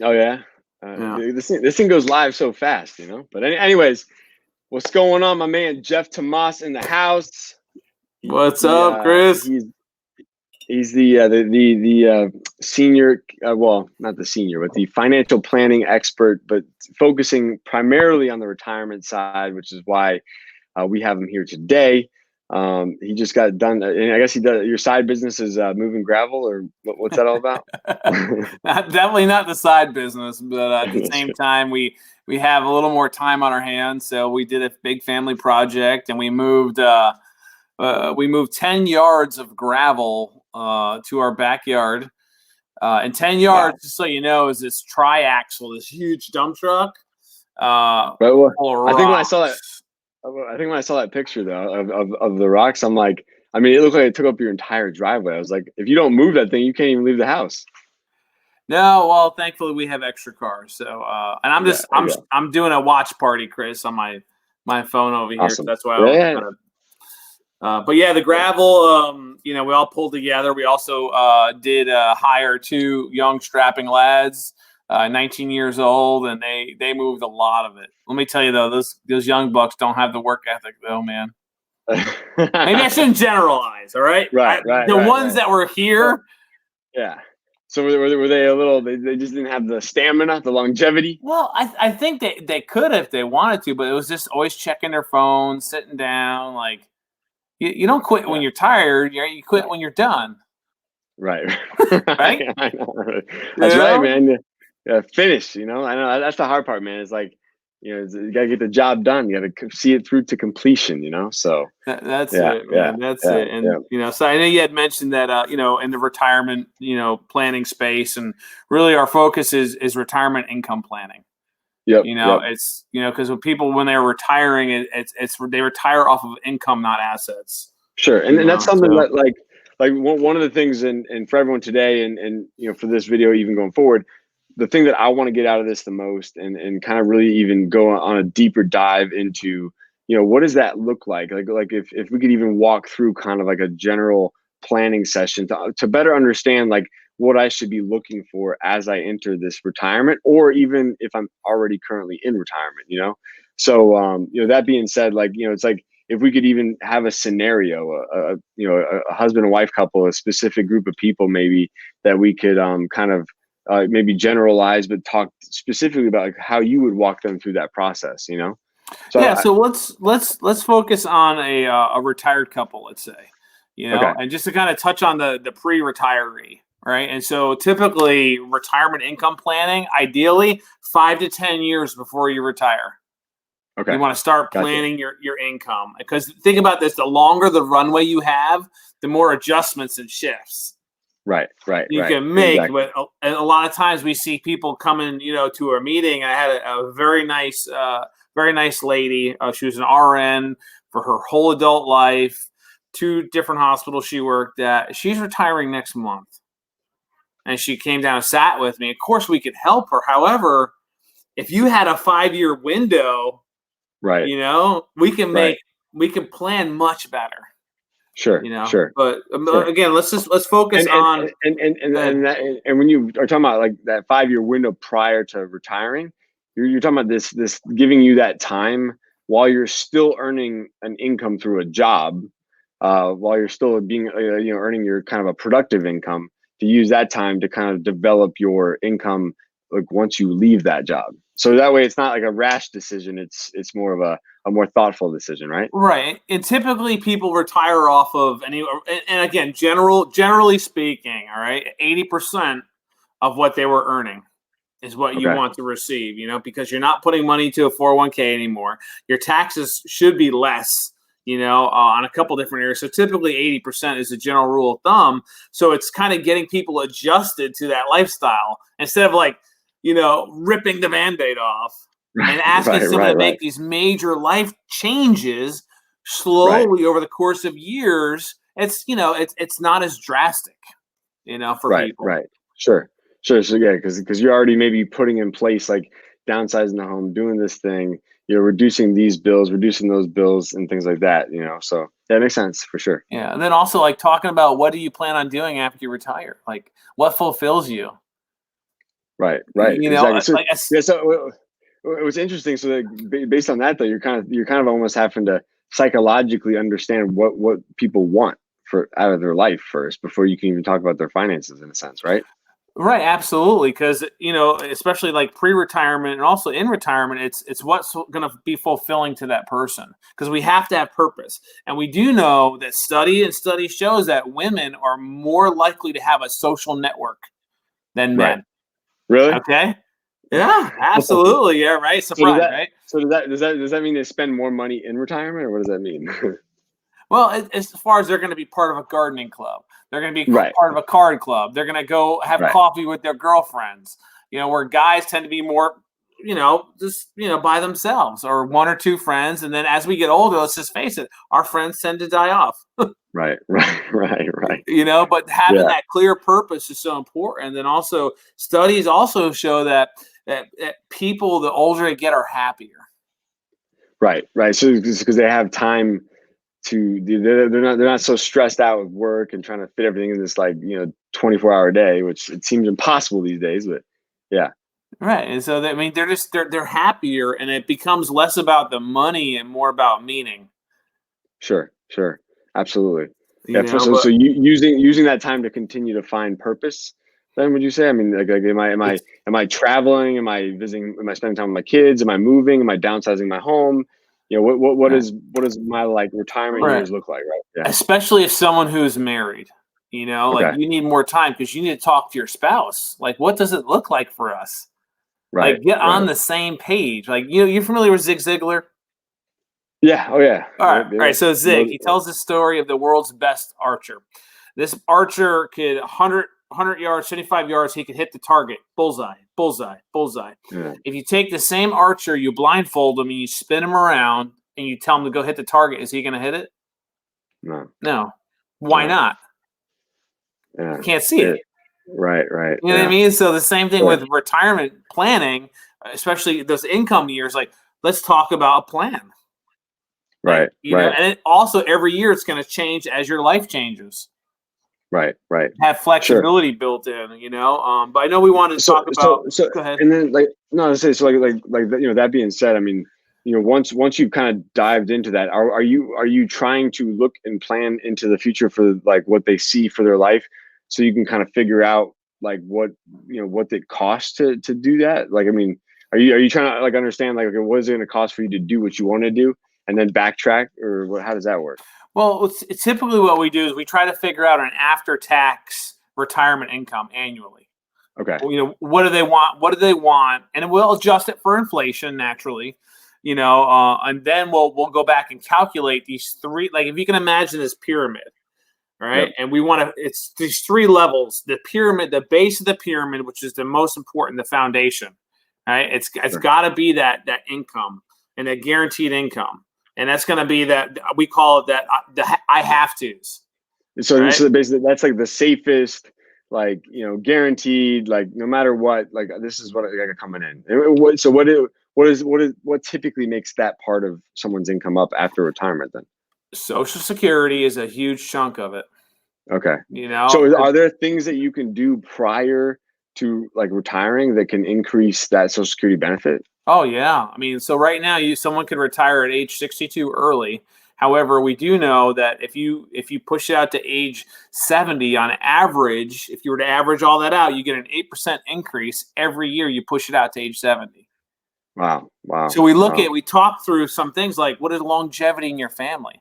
Oh yeah. Yeah. This thing goes live so fast, But anyways, what's going on, my man Jeff Tamas in the house? What's up, Kris? He's the senior, well, not the senior, but the financial planning expert, but focusing primarily on the retirement side, which is why we have him here today. He just got done, and I guess he does. Your side business is moving gravel, or what's that all about? Definitely not the side business, but at the That's same good. time, we have a little more time on our hands, so we did a big family project, and we moved 10 yards of gravel to our backyard. And 10 Wow. yards, just so you know, is this triaxle, this huge dump truck But full I of think when I saw that, rocks. I think when I saw that picture though of the rocks, I'm like, I mean, it looked like it took up your entire driveway. I was like, if you don't move that thing, you can't even leave the house. No, well, thankfully we have extra cars. So, and I'm Yeah, just there you go. I'm doing a watch party, Kris, on my phone over here. So Awesome. that's why I Yeah, was yeah, kind of. But yeah, the gravel, we all pulled together. We also did hire two young strapping lads, 19 years old, and they moved a lot of it. Let me tell you though, those young bucks don't have the work ethic though, man. Maybe I yeah. shouldn't generalize. All right, Right, right, the right, ones right. that were Well, here. yeah. So were they a little? They just didn't have the stamina, the longevity. Well, I think they could if they wanted to, but it was just always checking their phone, sitting down. Like you don't quit when Yeah. you're tired. You quit when you're done, Right. right? I know. You That's right, know? man. Yeah, finish. I know that's the hard part, man. It's like, you gotta get the job done. You gotta see it through to completion. So That's yeah, it, yeah, man. That's yeah, it. yeah, And so I know you had mentioned that in the retirement, planning space, and really our focus is retirement income planning. yep, yep. It's because when they're retiring, it's they retire off of income, not assets. Sure, and that's something So that like one of the things, and for everyone today, and for this video, even going forward, the thing that I want to get out of this the most, and kind of really even go on a deeper dive into, what does that look like if we could even walk through kind of like a general planning session to better understand like what I should be looking for as I enter this retirement, or even if I'm already currently in retirement. So that being said, like, it's like, if we could even have a scenario, a husband and wife couple, a specific group of people, maybe that we could kind of maybe generalize, but talk specifically about like how you would walk them through that process. So yeah, so let's focus on a retired couple, let's say, okay, and just to kind of touch on the pre-retiree, right? And so typically retirement income planning, ideally 5 to 10 years before you retire. You okay, want to start gotcha. planning your income, because think about this: the longer the runway you have, the more adjustments and shifts Right, right, you right, can make. exactly. But a lot of times we see people coming, to a meeting. I had a very nice lady. She was an RN for her whole adult life, 2 different hospitals she worked at. She's retiring next month, and she came down and sat with me. Of course, we could help her. However, if you had a 5 year window, Right, we can right. plan much better. Sure, sure, But sure. again, let's focus And and on. and and and Go ahead. and, that, and when you are talking about like that 5 year window prior to retiring, you're talking about this giving you that time while you're still earning an income through a job, while you're still being earning your kind of a productive income, to use that time to kind of develop your income like once you leave that job. So that way, it's not like a rash decision. It's more of a more thoughtful decision, right? Right, and typically people retire off of and again, generally speaking, all right, 80% of what they were earning is what you Okay. want to receive, because you're not putting money to a 401k anymore. Your taxes should be less, on a couple different areas. So typically 80% is the general rule of thumb. So it's kind of getting people adjusted to that lifestyle instead of like, ripping the Band-Aid off and asking Right, someone right, to right, make these major life changes right. slowly over the course of years. It's not as drastic, for Right, people. right. Sure. Sure. So yeah, because you're already maybe putting in place like downsizing the home, doing this thing, reducing these bills, reducing those bills and things like that. So that makes sense for sure. Yeah, and then also like talking about what do you plan on doing after you retire? Like what fulfills you? Right. You know, Exactly. So like yeah. So it was interesting. So based on that, though, you're kind of almost having to psychologically understand what people want for out of their life first before you can even talk about their finances in a sense, right? right, absolutely, because especially like pre-retirement and also in retirement, it's what's going to be fulfilling to that person because we have to have purpose, and we do know that study shows that women are more likely to have a social network than Right. men. Really? Okay, yeah, absolutely, yeah, right. So Surprise, right? does that mean they spend more money in retirement, or what does that mean? Well, as far as they're going to be part of a gardening club, they're going to be Right. part of a card club. They're going to go have Right. coffee with their girlfriends. Where guys tend to be more, just by themselves or one or two friends. And then as we get older, let's just face it, our friends tend to die off. Right. Right. But having Yeah. that clear purpose is so important. And then also studies also show that people, the older they get, are happier. Right. So because they have time they're not so stressed out with work and trying to fit everything in this 24-hour day, which it seems impossible these days, but yeah. Right, and so I mean, they're happier, and it becomes less about the money and more about meaning. Sure, absolutely. You Yeah. know, So but you using that time to continue to find purpose, then would you say? I mean, like it's am I traveling? Am I visiting? Am I spending time with my kids? Am I moving? Am I downsizing my home? right, What is my retirement right. years look like? Right. Yeah. Especially if someone who's married, like Okay. you need more time because you need to talk to your spouse. Like, what does it look like for us? Right. Like, get on Right. the same page. Like, you're familiar with Zig Ziglar? Yeah. Oh yeah. All right, Yep. all right. So Zig, No, he tells the story of the world's best archer. This archer could 100 yards, 75 yards, he could hit the target. Bullseye, bullseye, bullseye. yeah. If you take the same archer, you blindfold him and you spin him around and you tell him to go hit the target, is he going to hit it? No. No. Why No. not? Yeah. Can't see it. It, right. You know what I Yeah. mean? So the same thing Sure. with retirement planning, especially those income years. Like, let's talk about a plan. Like, Right. and also every year it's going to change as your life changes. Right. Have Sure. flexibility built in. But I know we wanted to talk about. Go ahead. And then no, I say so that being said, I mean, once you've kind of dived into that, are you trying to look and plan into the future for what they see for their life, so you can kind of figure out what it costs to do that? Like, I mean, are you trying to understand okay, what is it going to cost for you to do what you want to do and then backtrack, or what? How does that work? Well, it's typically what we do is we try to figure out an after-tax retirement income annually. Okay. What do they want? What do they want? And we'll adjust it for inflation naturally. And then we'll go back and calculate these three. Like, if you can imagine this pyramid, right? Yep. And we want to. It's these three levels: the pyramid, the base of the pyramid, which is the most important, the foundation. Right? It's Sure. got to be that income and that guaranteed income, and that's going to be that we call it that the I have tos. So, Right? so basically, that's the safest, guaranteed, no matter what, this is what I got coming in. So what typically makes that part of someone's income up after retirement then? Social Security is a huge chunk of it. Okay. You know, So are there things that you can do prior to retiring that can increase that Social Security benefit? oh yeah. I mean, so right now, someone could retire at age 62 early. However, we do know that if you push it out to age 70 on average, if you were to average all that out, you get an 8% increase every year you push it out to age 70. Wow. So we talk through some things like, what is longevity in your family?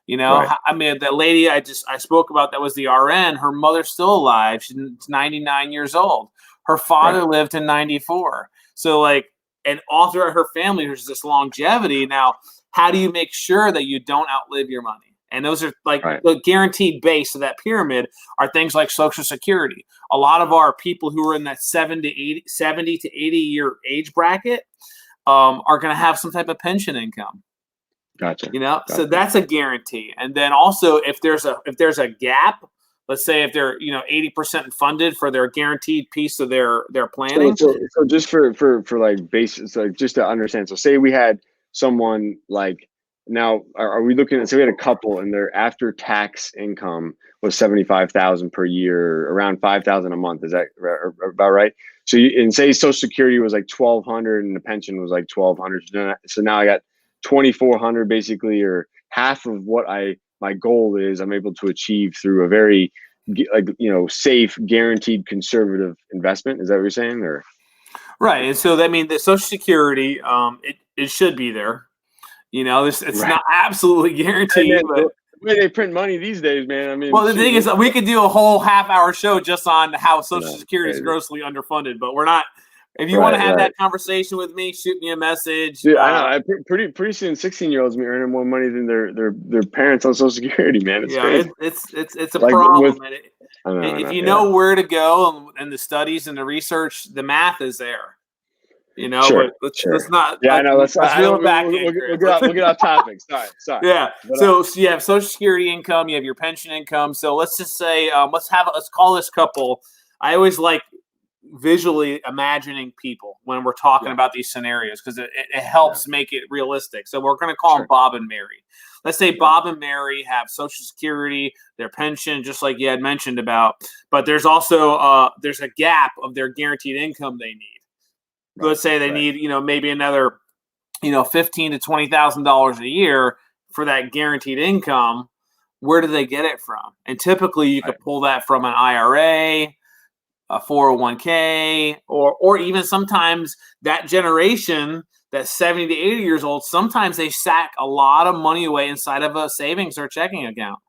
Right. I mean, the lady I spoke about that was the RN, her mother's still alive. She's 99 years old. Her father Right. lived to 94. So and all throughout her family, there's this longevity. Now, how do you make sure that you don't outlive your money? And those are Right. the guaranteed base of that pyramid are things like Social Security. A lot of our people who are in that 70 to 80 year age bracket are going to have some type of pension income. Gotcha. So that's a guarantee. And then also if there's a gap, let's say if they're 80% funded for their guaranteed piece of their planning. So just for basis, just to understand. So say we had someone now are we looking at, so we had a couple and their after tax income was 75,000 per year, around 5,000 a month. Is that about right? So and say Social Security was like 1,200 and the pension was like 1,200. So now I got 2,400 basically, or half of what my goal is I'm able to achieve through a very safe, guaranteed, conservative investment. Is that what you're saying? Or right. And so that means that Social Security, it should be there. It's right. not absolutely guaranteed, but the way they print money these days, man. I mean, well, the thing is that we could do a whole half-hour show just on how Social Security is grossly underfunded, but we're not. If you want to have that conversation with me, shoot me a message. Dude, I know. Pretty soon, 16-year-olds be earning more money than their parents on Social Security, man. It's crazy. It's a problem. If you know where to go and the studies and the research, the math is there. Sure, let's not. Yeah, I know. Let's reel it back. We'll get off topic. Sorry. Yeah. So you have Social Security income, you have your pension income. So let's just say, let's call this couple. I always like visually imagining people when we're talking about these scenarios because it helps make it realistic. So we're going to call them Bob and Mary. Let's say Bob and Mary have Social Security, their pension, just like you had mentioned about, but there's also there's a gap of their guaranteed income they need. Let's say they need, maybe another, $15,000 to $20,000 a year for that guaranteed income. Where do they get it from? And typically you could pull that from an IRA, a 401k, or even sometimes that generation that's 70 to 80 years old, sometimes they sack a lot of money away inside of a savings or checking account.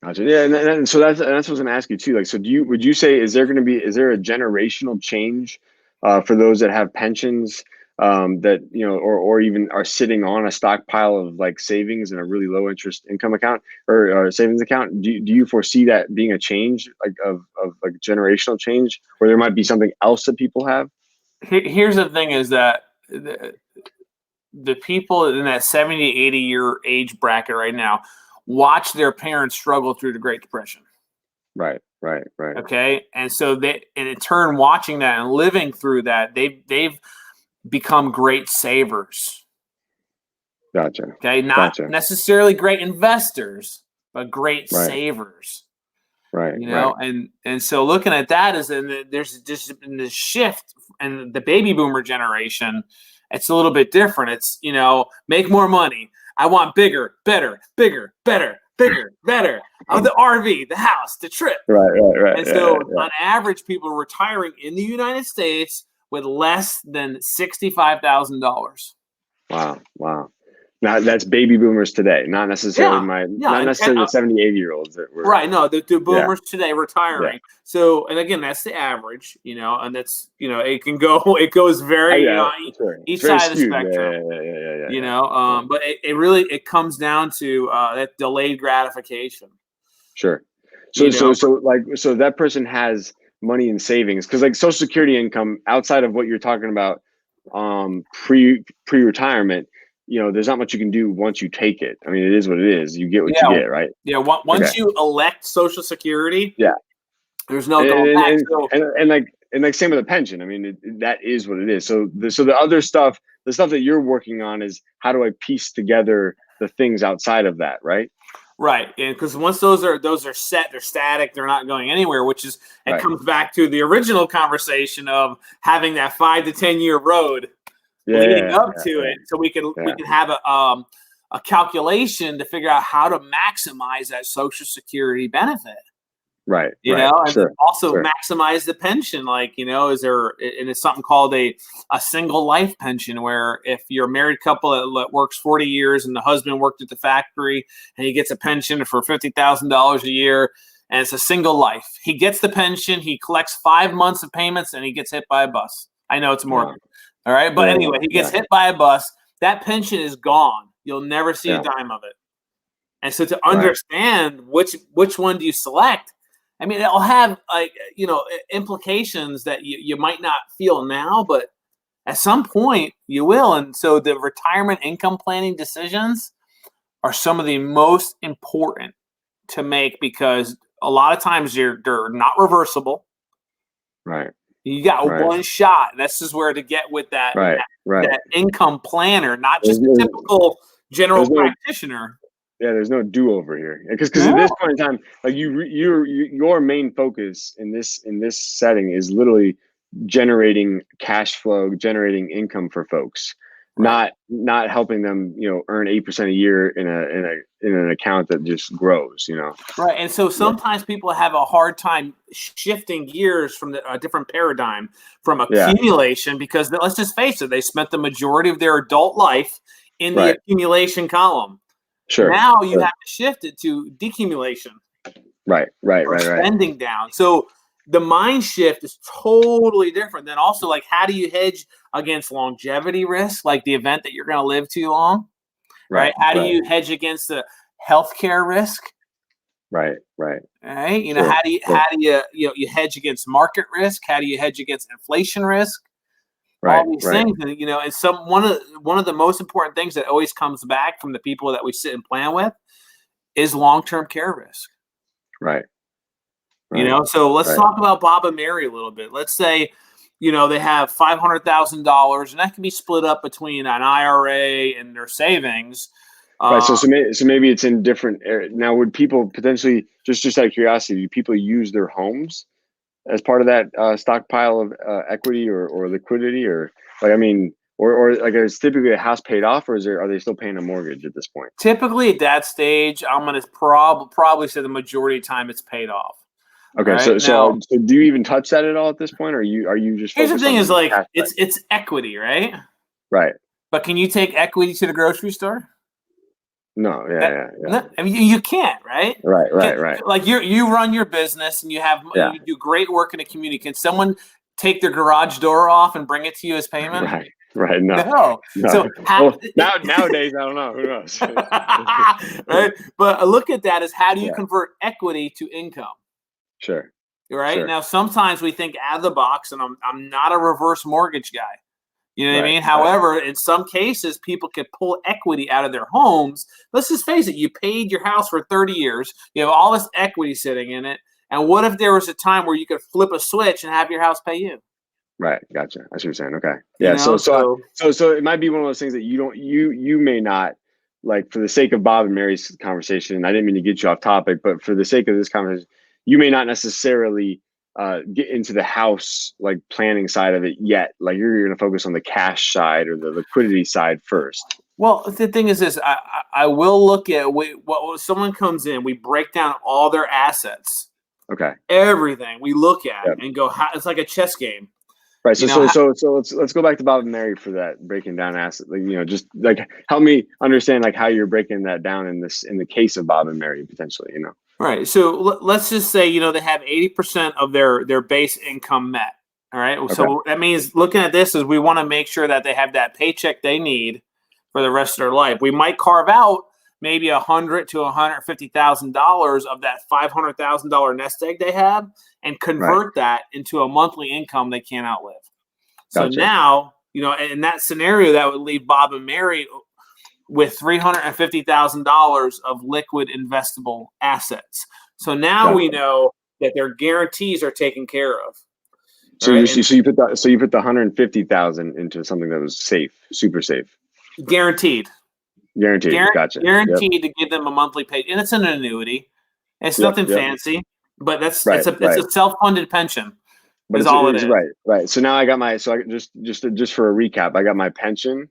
Gotcha. Yeah, and so that's what I was going to ask you too. Like, so would you say is there a generational change for those that have pensions that or even are sitting on a stockpile of like savings in a really low interest income account or savings account? Do you foresee that being a change of like generational change, where there might be something else that people have? Here's the thing: is that the people in that 70, 80 year age bracket right now watch their parents struggle through the Great Depression. Right. Okay. And so and in turn, watching that and living through that, they've become great savers. Gotcha. Okay. Not necessarily great investors, but great savers. Right. And so looking at that there's just been this shift, and the baby boomer generation, it's a little bit different. It's, make more money. I want bigger, better, bigger, better. Of the RV, the house, the trip. Right. And so on average, people are retiring in the United States with less than $65,000. Wow. Now that's baby boomers today, not necessarily not necessarily the 70, 80-year-olds that were right. No, the boomers today retiring. Yeah. So, and again, that's the average, and that's, it goes very, each side of the spectrum. Yeah. But it comes down to that delayed gratification. Sure. So that person has money in savings, because like Social Security income outside of what you're talking about, pre-retirement, there's not much you can do once you take it. I mean, it is what it is. You get what you get, right? Yeah. Once you elect Social Security, there's no going back. And like same with the pension. I mean, that is what it is. So the other stuff, the stuff that you're working on is how do I piece together the things outside of that, right? Right, and because once those are set, they're static, they're not going anywhere. Which is comes back to the original conversation of having that 5 to 10 year road leading up to it, so we can have a calculation to figure out how to maximize that Social Security benefit. Right. And also maximize the pension. Like, is there, and it's something called a single life pension, where if you're a married couple that works 40 years and the husband worked at the factory and he gets a pension for $50,000 a year, and it's a single life, he gets the pension, he collects 5 months of payments, and he gets hit by a bus. I know it's morbid. All right. But anyway, he gets hit by a bus. That pension is gone. You'll never see a dime of it. And so to understand which one do you select, I mean, it'll have implications that you might not feel now, but at some point you will. And so the retirement income planning decisions are some of the most important to make, because a lot of times they're not reversible. Right. You got one shot. This is where to get with that income planner, not just a typical general no, practitioner. yeah, there's no do-over here, because No. at this point in time, like your main focus in this setting is literally generating cash flow, generating income for folks, Right. not helping them, earn 8% a year in an account that just grows, Right. And so sometimes people have a hard time shifting gears from a different paradigm from Yeah, accumulation, because let's just face it, they spent the majority of their adult life in the right, accumulation column. sure, Now you sure. have to shift it to decumulation Right, or right. spending down. So the mind shift is totally different. Then also, like, how do you hedge against longevity risk, like the event that you're going to live too long, right? How do you hedge against the healthcare risk? Right. Right. Sure, How do you hedge against market risk? How do you hedge against inflation risk? All these right. things, and and one of the most important things that always comes back from the people that we sit and plan with is long-term care risk. Right. So let's Right. talk about Bob and Mary a little bit. Let's say, they have $500,000, and that can be split up between an IRA and their savings. Right. So maybe it's in different areas. Now, would people potentially, just out of curiosity, do people use their homes as part of that stockpile of equity or liquidity, or like, I mean, or like, is typically a house paid off, or are they still paying a mortgage at this point? Typically at that stage, I'm going to probably say the majority of the time it's paid off. Okay. Right? So do you even touch that at all at this point, or are you just Here's the focused thing: on is like cash back? it's equity, right? Right. But can you take equity to the grocery store? No. Yeah. No, I mean, you can't, right? Right. Like you run your business and Yeah. you do great work in a community. Can someone take their garage door off and bring it to you as payment? Right. No. No. So Well, nowadays, I don't know. Who knows? right? But look at that as, how do you Yeah. convert equity to income? Sure. Right? Sure. Now, sometimes we think out of the box, and I'm not a reverse mortgage guy. You know what I mean? Right. However, in some cases, people could pull equity out of their homes. Let's just face it, you paid your house for 30 years. You have all this equity sitting in it. And what if there was a time where you could flip a switch and have your house pay you? Right. Gotcha. I see what you're saying. Okay. Yeah. So it might be one of those things that you may not, like, for the sake of Bob and Mary's conversation, and I didn't mean to get you off topic, but for the sake of this conversation, you may not necessarily get into the house, like, planning side of it yet. Like, you're going to focus on the cash side or the liquidity side first. Well, the thing is this: I will look at when someone comes in, we break down all their assets, Okay. everything we look at, Yep. and go, it's like a chess game. Right. So let's go back to Bob and Mary for that breaking down asset. Like, just like, help me understand, like, how you're breaking that down in the case of Bob and Mary potentially. Right. So let's just say, they have 80% of their base income met. All right. Okay. So that means, looking at this, is we want to make sure that they have that paycheck they need for the rest of their life. We might carve out maybe $100,000 to $150,000 of that $500,000 nest egg they have, and convert that into a monthly income they can't outlive. So Gotcha. now, in that scenario, that would leave Bob and Mary with $350,000 of liquid investable assets. So now we know that their guarantees are taken care of. So you put the 150,000 into something that was safe, super safe. Guaranteed. Gotcha. Guaranteed to give them a monthly pay, and it's an annuity. It's nothing fancy, but it's a self-funded pension. But is all it is. Right. So now I got my, just for a recap, I got my pension,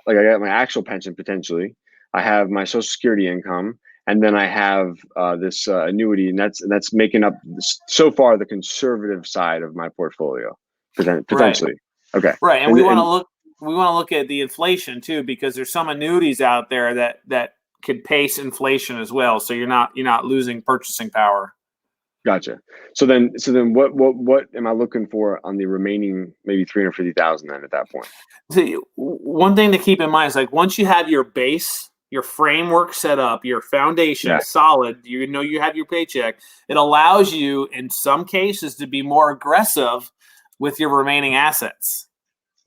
like, I got my actual pension potentially. I have my Social Security income, and then I have this annuity, and that's making up so far the conservative side of my portfolio potentially. Right. Okay. Right, and we want to look at the inflation too, because there's some annuities out there that could pace inflation as well. So you're not losing purchasing power. Gotcha. So then what am I looking for on the remaining maybe 350,000 then at that point? So one thing to keep in mind is, like, once you have your base, your framework set up, your foundation solid, you have your paycheck, it allows you in some cases to be more aggressive with your remaining assets.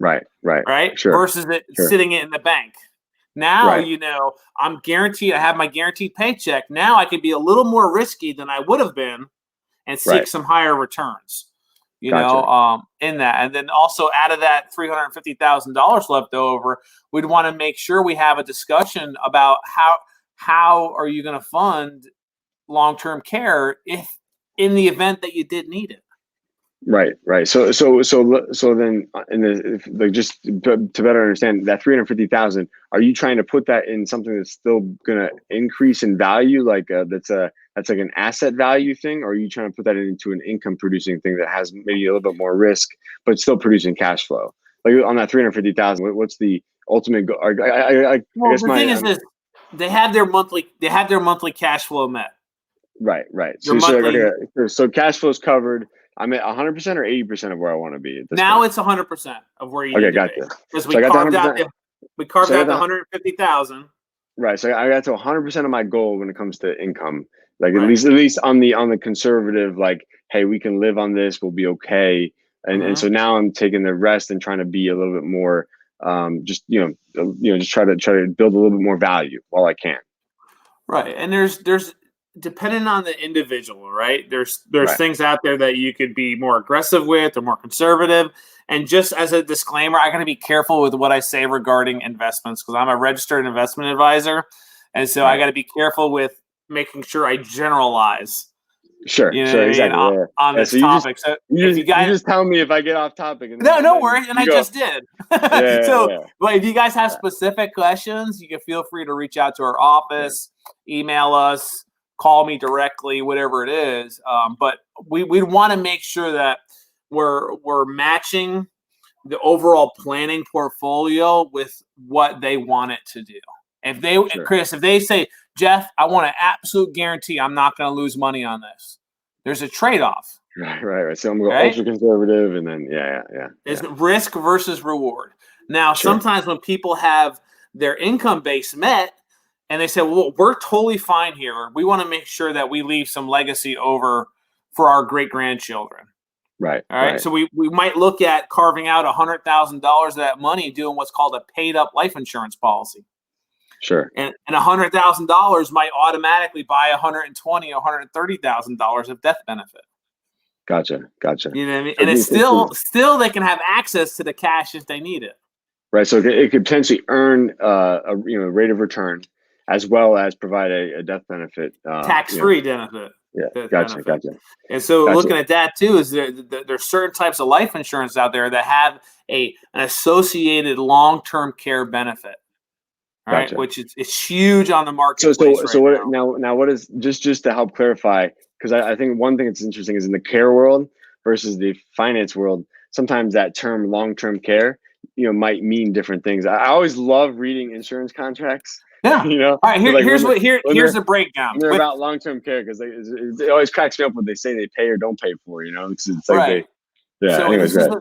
Right. Sure. Versus sitting it in the bank. Now, I'm guaranteed, I have my guaranteed paycheck. Now I can be a little more risky than I would have been and seek some higher returns. Gotcha. in that. And then also out of that $350,000 left over, we'd want to make sure we have a discussion about how are you going to fund long-term care if in the event that you did need it. Right. So then, just to better understand that 350,000, are you trying to put that in something that's still going to increase in value, like that's like an asset value thing, or are you trying to put that into an income producing thing that has maybe a little bit more risk but still producing cash flow? Like on that 350,000, what's the ultimate goal? I Well, guess the thing is this: they have their monthly cash flow met. Right. Their So monthly. okay, so cash flow's covered. I'm at 100% or 80% of where I want to be at this Now point. It's 100% of where you Okay, need to gotcha. be because So I got the 100%. we carved So I out the got 150,000. right. So I got to 100% of my goal when it comes to income. Like Right. at least on the conservative, like, hey, we can live on this, we'll be okay. And so now I'm taking the rest and trying to be a little bit more, just just try to build a little bit more value while I can. Right. And there's depending on the individual, right? There's Right. things out there that you could be more aggressive with or more conservative. And just as a disclaimer, I got to be careful with what I say regarding investments because I'm a registered investment advisor. And so I got to be careful with making sure I generalize. Sure, You know sure, what I mean? exactly. Yeah. On this So topic. So if you you guys just tell me if I get off topic and no then worries, and you I go. just did. Yeah. So, but if you guys have specific questions, you can feel free to reach out to our office, email us, call me directly, whatever it is. But we'd want to make sure that we're matching the overall planning portfolio with what they want it to do. Kris, if they say, Jeff, I want an absolute guarantee I'm not going to lose money on this, there's a trade-off. Right. So I'm going to go ultra conservative, and then It's risk versus reward. Now, sometimes when people have their income base met, and they say, "Well, we're totally fine here. We want to make sure that we leave some legacy over for our great grandchildren." Right. All right. So we might look at carving out $100,000 of that money, doing what's called a paid-up life insurance policy. Sure. And $100,000 might automatically buy $120,000 or $130,000 of death benefit. Gotcha. You know what I mean? And it's still they can have access to the cash if they need it. Right. So it could potentially earn a rate of return as well as provide a death benefit. Tax-free benefit. Yeah. Gotcha. And so looking at that too is there's certain types of life insurance out there that have an associated long-term care benefit. All right, which it's huge on the marketplace. So what now? What is just to help clarify? Because I think one thing that's interesting is in the care world versus the finance world. Sometimes that term long-term care, might mean different things. I always love reading insurance contracts. Yeah. All right. Here's the breakdown. They're about long-term care because it always cracks me up when they say they pay or don't pay for. It's like right. So anyways, this is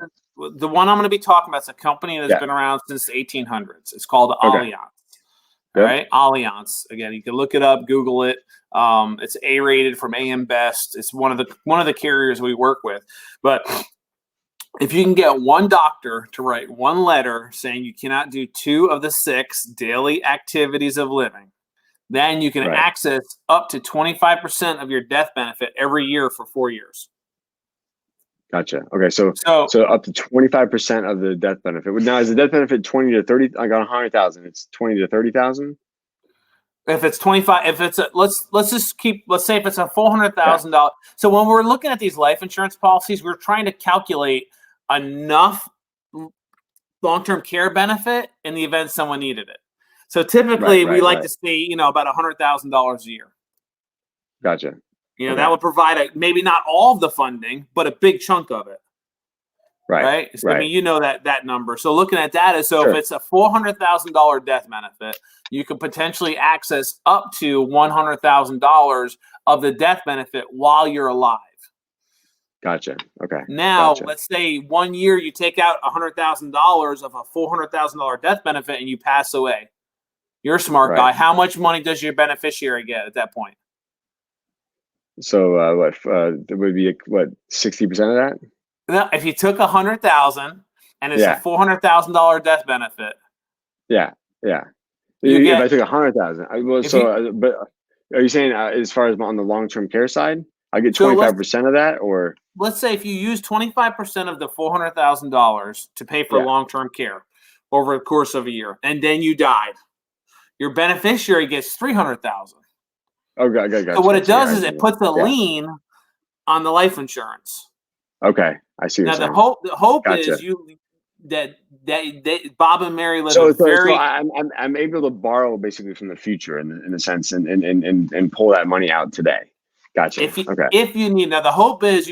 the one I'm going to be talking about. It's a company that's been around since the 1800s. It's called Allianz. All right, Allianz. Again, you can look it up, Google it. It's A-rated from AM Best. It's one of the carriers we work with. But if you can get one doctor to write one letter saying you cannot do 2 of the 6 daily activities of living, then you can access up to 25% of your death benefit every year for 4 years. Gotcha. Okay, so up to 25% of the death benefit. Now, is the death benefit 20 to 30? I got 100,000. It's 20 to 30,000. If it's 25, if it's let's say if it's a $400,000. So when we're looking at these life insurance policies, we're trying to calculate enough long-term care benefit in the event someone needed it. So typically, we like to see about $100,000 a year. Gotcha. That would provide maybe not all of the funding, but a big chunk of it. Right. So, I mean, that number. So looking at that is if it's a $400,000 death benefit, you could potentially access up to $100,000 of the death benefit while you're alive. Gotcha. Okay. Now, let's say 1 year you take out $100,000 of a $400,000 death benefit and you pass away. You're a smart guy. How much money does your beneficiary get at that point? So it would be 60% of that? No, if you took $100,000 and it's a $400,000 death benefit. Yeah. If I took $100,000, but are you saying as far as on the long-term care side? I get So 25% of that, or let's say if you use 25% of the $400,000 to pay for yeah. long-term care over the course of a year, and then you died, your beneficiary gets 300,000. Oh, gotcha. So what it Gotcha. does is it puts a lien on the life insurance. Okay, I see what Now you're the saying. hope Gotcha. is that Bob and Mary live So, a so, so very I'm able to borrow basically from the future in a sense, and pull that money out today. Gotcha. Okay. if you need. Now the hope is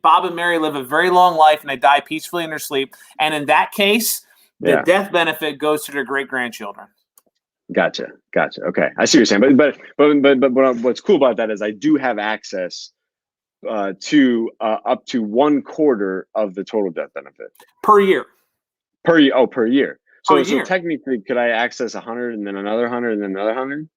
Bob and Mary live a very long life and they die peacefully in their sleep, and in that case the Yeah. death benefit goes to their great grandchildren. Gotcha. Okay, I see what you're saying. But what's cool about that is I do have access to up to 1/4 of the total death benefit Per year. per year. Oh, per year. Per So year. technically, could I access 100 and then another 100 and then another 100?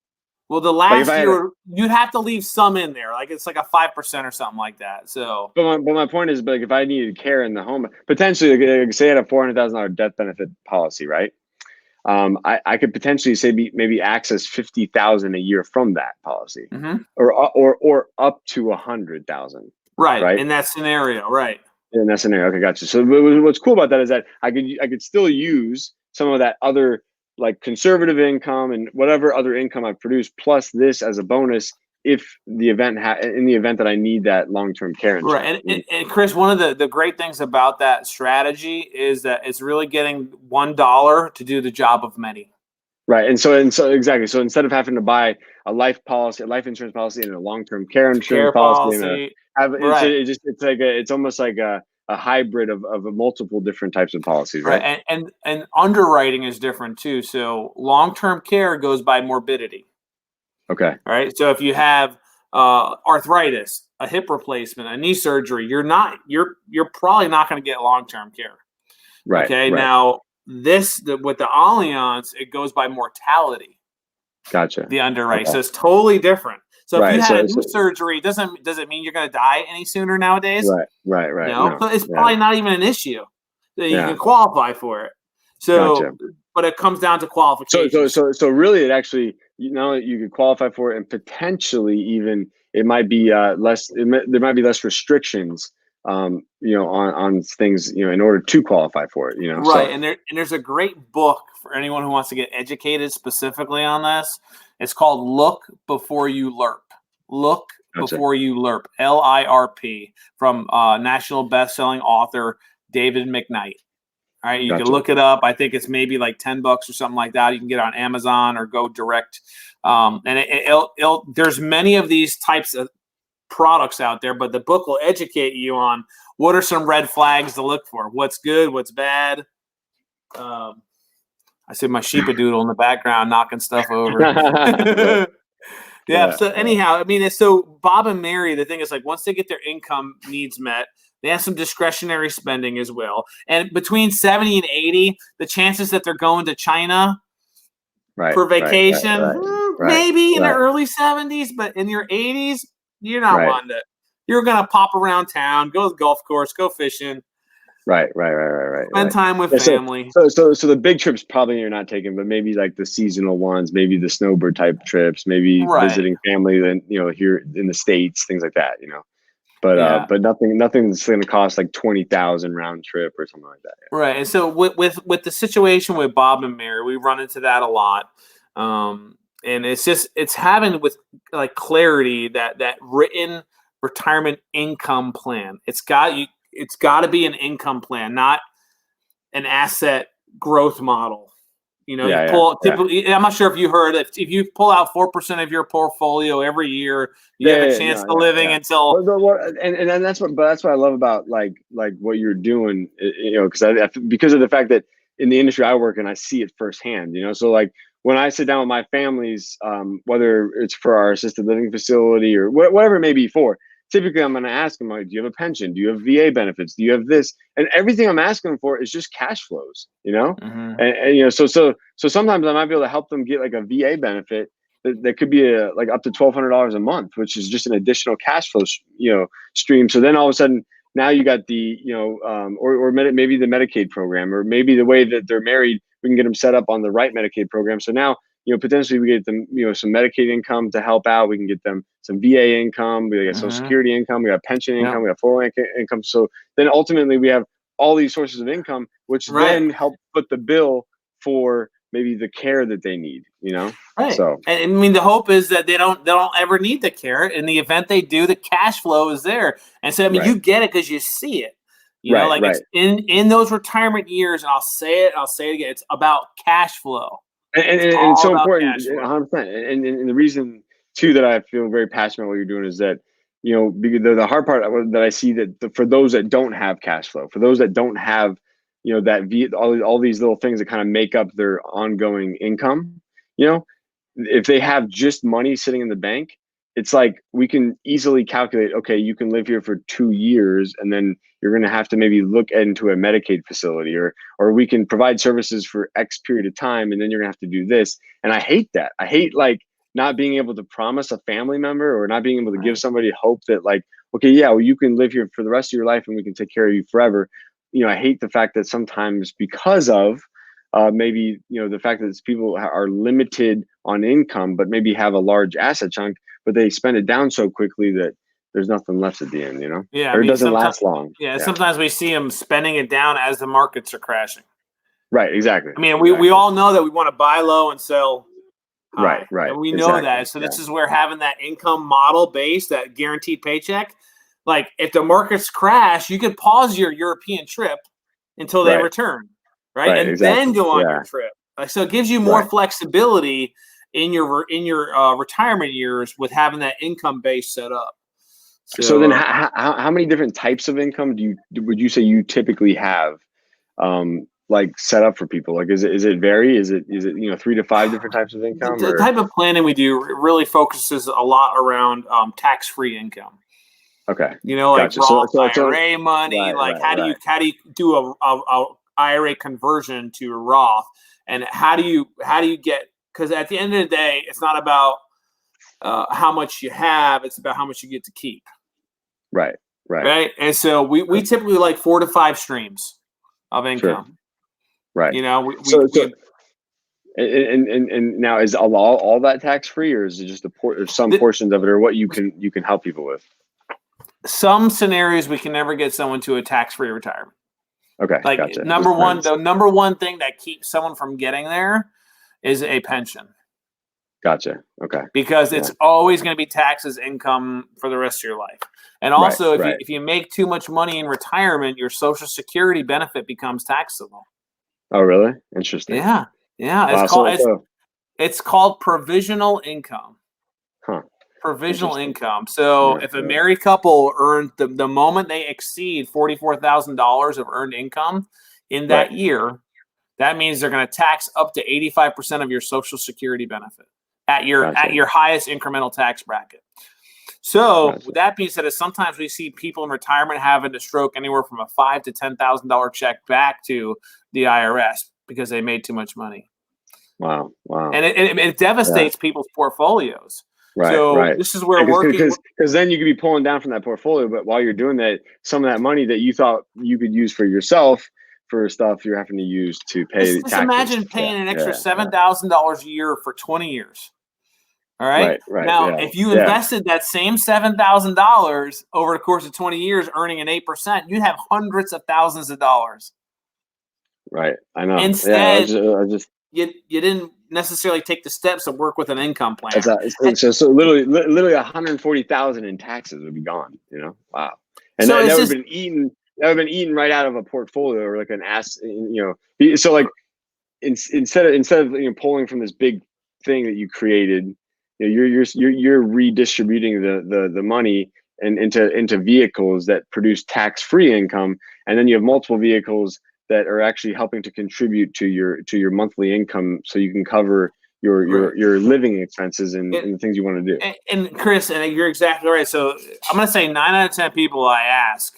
Well, the Like if last I had year you'd have to leave some in there, like it's like a 5% or something like that. So, but my point is, like, if I needed care in the home, potentially, like, say I had a $400,000 death benefit policy, right? I could potentially say maybe access 50,000 a year from that policy, or up to 100,000, right right? in that scenario, right? In that scenario, okay, gotcha. So what's cool about that is that I could still use some of that other, like, conservative income and whatever other income I produce plus this as a bonus if the event in the event that I need that long-term care insurance. Right. And Chris, one of the great things about that strategy is that it's really getting $1 to do the job of many. Right. And so exactly. So instead of having to buy a life insurance policy, and a long-term care insurance Care policy, and policy. Right. it's almost like a hybrid of multiple different types of policies, right? Right. And underwriting is different too. So long-term care goes by morbidity. Okay. All right. So if you have arthritis, a hip replacement, a knee surgery, you're probably not going to get long-term care. Right. Okay. Right. Now with the Allianz, it goes by mortality. Gotcha. The underwriting, Okay. so it's totally different. So if Right. you had a So new surgery, does it mean you're going to die any sooner nowadays? right. No. No. So it's Yeah. probably not even an issue that you Yeah. can qualify for it. So, Gotcha. but it comes down to So qualifications. really, it actually, you could qualify for it, and potentially even it might be less. There might be less restrictions, on things, in order to qualify for it. Right, and there's a great book for anyone who wants to get educated specifically on this. It's called "Look Before You LIRP." Look Gotcha. Before You LIRP. LIRP from national best-selling author David McKnight. All right, you can look it up. I think it's maybe like $10 or something like that. You can get it on Amazon or go direct. And there's many of these types of products out there, but the book will educate you on what are some red flags to look for, what's good, what's bad. I see my sheepadoodle in the background knocking stuff over. Yeah. So anyhow, I mean, so Bob and Mary, the thing is, like, once they get their income needs met, they have some discretionary spending as well. And between 70 and 80, the chances that they're going to China for vacation, maybe in the early 70s, but in your 80s, you're not wanting to. You're going to pop around town, go to the golf course, go fishing. Right. Spend time with family. So the big trips probably you're not taking, but maybe like the seasonal ones, maybe the snowbird type trips, maybe visiting family, then here in the States, things like that, But nothing's going to cost like 20,000 round trip or something like that. Right. And so with the situation with Bob and Mary, we run into that a lot. And it's having with like clarity that written retirement income plan. It's got to be an income plan, not an asset growth model. Typically, I'm not sure if you heard, if you pull out 4% of your portfolio every year, you have a chance to living until. And that's what I love about like what you're doing, because of the fact that in the industry I work in, I see it firsthand. So like when I sit down with my families, whether it's for our assisted living facility or whatever it may be for. Typically, I'm going to ask them, like, do you have a pension? Do you have VA benefits? Do you have this? And everything I'm asking them for is just cash flows, And so sometimes I might be able to help them get like a VA benefit that could be like up to $1,200 a month, which is just an additional cash flow, stream. So then all of a sudden, now you got the, maybe the Medicaid program, or maybe the way that they're married, we can get them set up on the right Medicaid program. So now, potentially we get them, some Medicaid income to help out. We can get them some VA income, we got Social Security income, we got pension income, we got 401k income. So then ultimately we have all these sources of income, which then help put the bill for maybe the care that they need, Right. So, and I mean, the hope is that they don't ever need the care. In the event they do, the cash flow is there. And so, I mean, you get it because you see it, it's in those retirement years. And I'll say it again. It's about cash flow. And it's so important, 100%. And the reason too that I feel very passionate about what you're doing is that, because the hard part that I see that for those that don't have cash flow, for those that don't have, all these little things that kind of make up their ongoing income, if they have just money sitting in the bank, it's like we can easily calculate, okay, you can live here for 2 years and then you're going to have to maybe look into a Medicaid facility, or we can provide services for X period of time and then you're going to have to do this. And I hate that. I hate like not being able to promise a family member or not being able to give somebody hope that like, okay, yeah, well, you can live here for the rest of your life and we can take care of you forever. I hate the fact that sometimes because of maybe, the fact that people are limited on income, but maybe have a large asset chunk, but they spend it down so quickly that there's nothing left at the end, Yeah, or it doesn't last long. Yeah, sometimes we see them spending it down as the markets are crashing. Right, exactly. I mean, we all know that we want to buy low and sell high. Right. And we know that. So this is where having that income model base, that guaranteed paycheck, like if the markets crash, you could pause your European trip until they return, right? And then go on your trip. So it gives you more flexibility in your retirement years with having that income base set up. So then how many different types of income would you say you typically have like set up for people? Like is it vary? Is it 3 to 5 different types of income? The type of planning we do really focuses a lot around tax-free income. Okay. Like Roth IRA money. How do you do a IRA conversion to a Roth, and how do you get? Because at the end of the day, it's not about how much you have; it's about how much you get to keep. Right. And so we typically like 4 to 5 streams of income. Sure. Right. And now is all that tax free, or is it just some portions of it, or what you can help people with? Some scenarios we can never get someone to a tax-free retirement. Okay, like gotcha. the number one thing that keeps someone from getting there is a pension. Gotcha. Okay. Because it's always going to be taxed as income for the rest of your life. And also, if you make too much money in retirement, your Social Security benefit becomes taxable. Oh, really? Interesting. Yeah. Wow, it's called provisional income. Huh. Provisional income. So if a married couple earned the moment they exceed $44,000 of earned income in that year, that means they're going to tax up to 85% of your Social Security benefit at your highest incremental tax bracket. So with that being said, sometimes we see people in retirement having to stroke anywhere from a $5,000 to $10,000 check back to the IRS because they made too much money. Wow. And it devastates people's portfolios. This is where working, because then you could be pulling down from that portfolio, but while you're doing that, some of that money that you thought you could use for yourself for stuff you're having to use to pay taxes. Just imagine paying an extra $7,000 a year for 20 years. All right. Now, if you invested that same $7,000 over the course of 20 years, earning an 8%, you'd have hundreds of thousands of dollars. Right. I know. Instead, you didn't necessarily take the steps to work with an income plan. So literally $140,000 in taxes would be gone. Wow. And that would have been eaten. That would have been eaten right out of a portfolio or like an ass. So like instead of pulling from this big thing that you created, you're redistributing the money and into vehicles that produce tax-free income, and then you have multiple vehicles that are actually helping to contribute to your monthly income, so you can cover your living expenses and the things you want to do. And Chris, and you're exactly right. So I'm going to say 9 out of 10 people I ask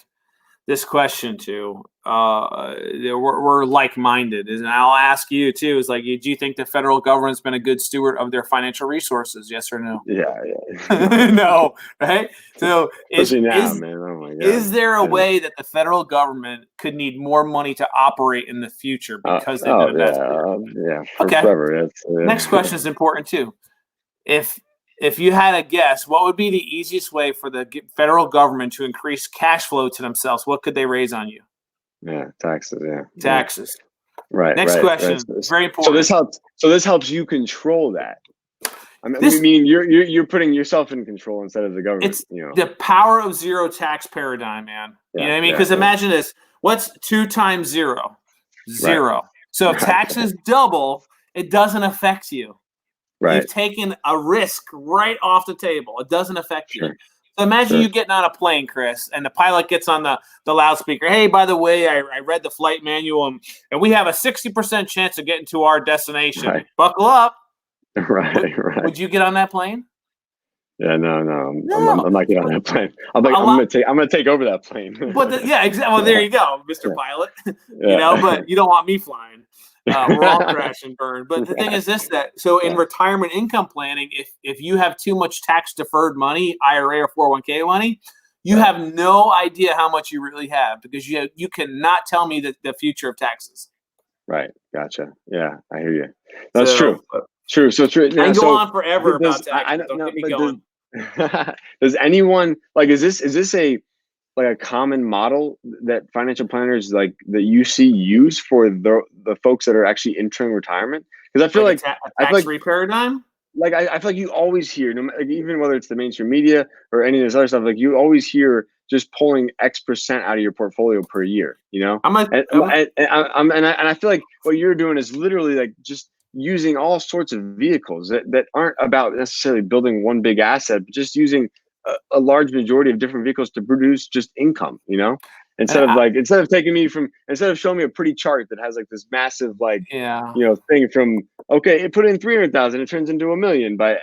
this question to, we're like-minded, and I'll ask you too. Is like, do you think the federal government's been a good steward of their financial resources? Yes or no? Yeah. No, right? So especially now, man. Oh my God. Is there a way that the federal government could need more money to operate in the future because they've been invested? Forever. Next question is important too. If If you had a guess, what would be the easiest way for the federal government to increase cash flow to themselves? What could they raise on you? Yeah, taxes. Yeah, taxes. Right. Next question. Very important. So this helps you control that. I mean, you're putting yourself in control instead of the government. It's the power of zero tax paradigm, man. You know what I mean? Because imagine this: what's 2 times 0? 0. Right. So if taxes double, it doesn't affect you. Right. You've taken a risk right off the table. It doesn't affect you. So imagine you getting on a plane, Kris, and the pilot gets on the loudspeaker. Hey, by the way, I read the flight manual, and we have a 60% chance of getting to our destination. Right. Buckle up. Right. Would you get on that plane? Yeah, no. I'm not getting on that plane. I'm gonna take over that plane. But exactly. Well, there you go, Mr. Pilot. But you don't want me flying. We're all crash and burn. But the thing is so in retirement income planning, if you have too much tax deferred money, IRA or 401k money, you have no idea how much you really have, because you cannot tell me the future of taxes. Right. Gotcha. Yeah, I hear you. That's true. True. So true. I can go on forever about taxes. Don't get me going. Does anyone is this a common model that financial planners that you see use for the folks that are actually entering retirement? Because I feel like a tax-free paradigm. I feel like you always hear, even whether it's the mainstream media or any of this other stuff, you always hear just pulling X% out of your portfolio per year. And I feel like what you're doing is literally just using all sorts of vehicles that aren't about necessarily building one big asset, but just using a large majority of different vehicles to produce just income, instead of showing me a pretty chart that has this massive thing from, okay, it put in 300,000, it turns into $1 million by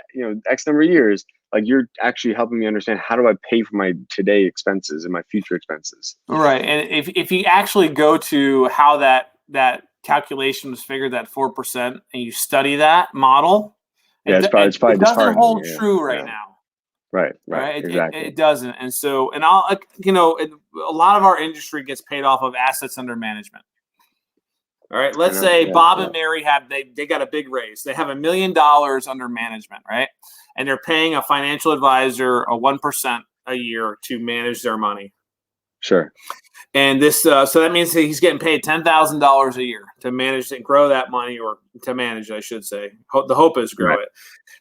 X number of years. You're actually helping me understand, how do I pay for my today expenses and my future expenses? Right. And if you actually go to how that calculation was figured, that 4%, and you study that model, it's probably it doesn't hold true right now. Right. Exactly. It doesn't. And so, and a lot of our industry gets paid off of assets under management. All right. Let's say Bob and Mary they got a big raise. They have $1 million under management, right? And they're paying a financial advisor a 1% a year to manage their money. Sure. And this, so that means that he's getting paid $10,000 a year to manage and grow that money, or to manage, I should say. The hope is grow it.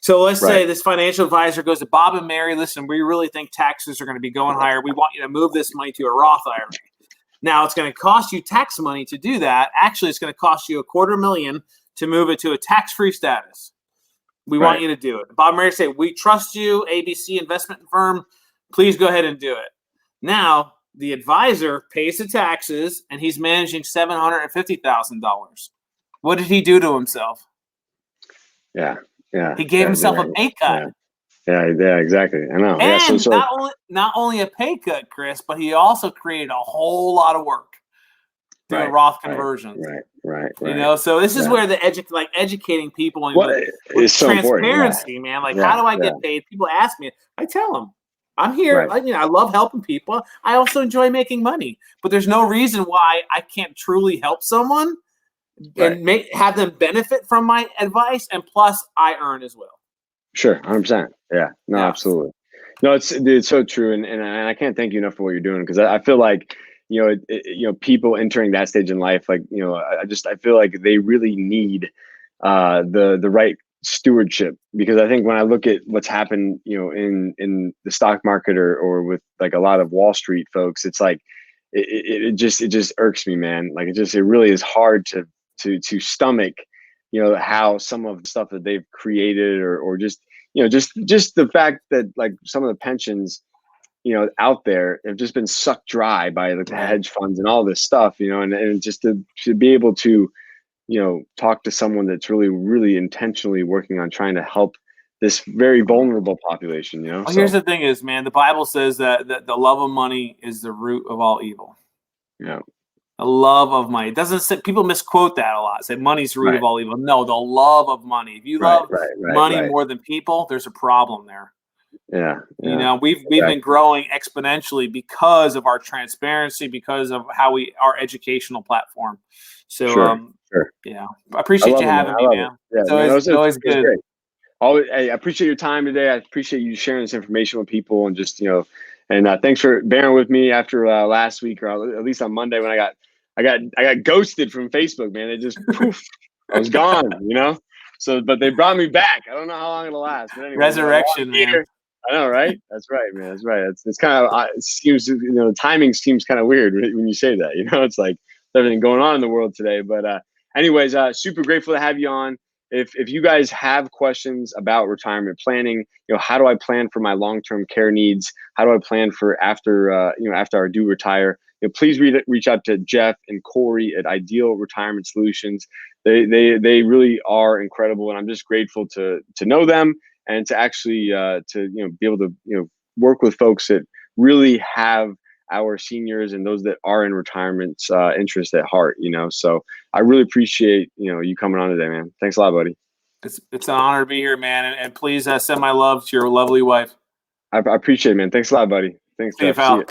So let's say this financial advisor goes to Bob and Mary. Listen, we really think taxes are going to be going higher. We want you to move this money to a Roth IRA. Now, it's going to cost you tax money to do that. Actually, it's going to cost you $250,000 to move it to a tax-free status. We want you to do it. Bob and Mary say, we trust you, ABC investment firm. Please go ahead and do it. Now, the advisor pays the taxes, and he's managing $750,000. What did he do to himself? Yeah. He gave himself a pay cut. Yeah, exactly. I know. And not only a pay cut, Kris, but he also created a whole lot of work doing Roth conversions. Right. So this is where the educating people and is so transparency, man. How do I get paid? People ask me. I tell them, I'm here. I love helping people. I also enjoy making money, but there's no reason why I can't truly help someone and have them benefit from my advice, and plus I earn as well. Sure, 100%. Yeah, no, absolutely. No, it's so true, and I can't thank you enough for what you're doing, because I feel like people entering that stage in life, I feel like they really need the right stewardship, because I think when I look at what's happened, in the stock market or with a lot of Wall Street folks, it's it just irks me, man. It really is hard to stomach, how some of the stuff that they've created, or just the fact that some of the pensions, out there have just been sucked dry by the hedge funds and all this stuff, and just to be able to, talk to someone that's really, really intentionally working on trying to help this very vulnerable population, Well, here's the thing is, man, the Bible says that the love of money is the root of all evil. Yeah. The love of money. It doesn't say, people misquote that a lot. Say money's the root of all evil. No, the love of money. If you love money more than people, there's a problem there. Yeah. We've been growing exponentially because of our transparency, because of our educational platform. So sure. I appreciate you having me, man. Yeah, it's always good. I appreciate your time today. I appreciate you sharing this information with people, and just, and thanks for bearing with me after last week, or at least on Monday when I got ghosted from Facebook, man. It just poof, I was gone. So, but they brought me back. I don't know how long it'll last, but anyway, Resurrection, man. I know, right? That's right, man. That's right. It's kind of, it seems, the timing seems kind of weird when you say that. It's like everything going on in the world today. But anyways, super grateful to have you on. If you guys have questions about retirement planning, how do I plan for my long-term care needs? How do I plan for after I do retire? Please reach out to Jeff and Corey at Ideal Retirement Solutions. They really are incredible, and I'm just grateful to know them, and to actually to be able to work with folks that really have our seniors and those that are in retirement's interest at heart. So I really appreciate you coming on today, man. Thanks a lot, buddy. It's an honor to be here, man, and please send my love to your lovely wife. I appreciate it, man. Thanks a lot, buddy. Thanks, See you, Jeff. See pal. you.